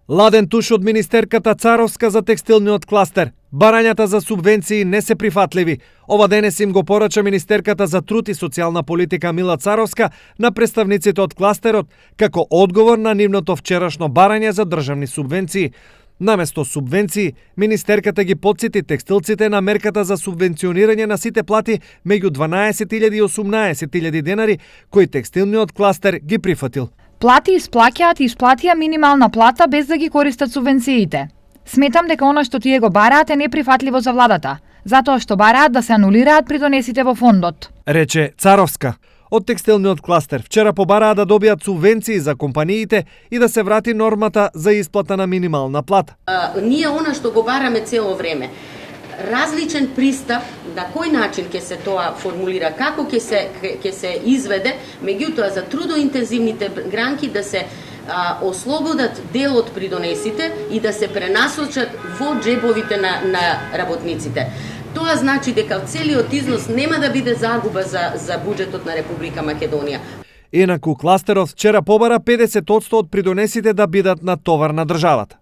Ладен туш од министерката Царовска за текстилниот кластер. Барањата за субвенции не се прифатливи. Ова денес им го порача министерката за труд и социјална политика Мила Царовска на представниците од кластерот како одговор на нивното вчерашно барање за државни субвенции. Наместо субвенции, министерката ги потсети текстилците на мерката за субвенционирање на сите плати меѓу 12.000 и 18.000 денари, кои текстилниот кластер ги прифатил. Плати исплаќаат и исплатија минимална плата без да ги користат субвенциите. Сметам дека она што тие го бараат е неприфатливо за владата, затоа што бараат да се анулираат придонесите во фондот, рече Царовска. Од текстилниот кластер вчера побараа да добијат субвенции за компаниите и да се врати нормата за исплата на минимална плата. Ние она што го бараме цело време, различен пристап, на кој начин ќе се тоа формулира, како ќе се изведе, меѓутоа за трудоинтензивните гранки да се ослободат дел од придонесите и да се пренасочат во джебовите на работниците. Тоа значи дека целиот износ нема да биде загуба за буџетот на Република Македонија. Инаку кластерот вчера побара 50% од придонесите да бидат на товар на државата.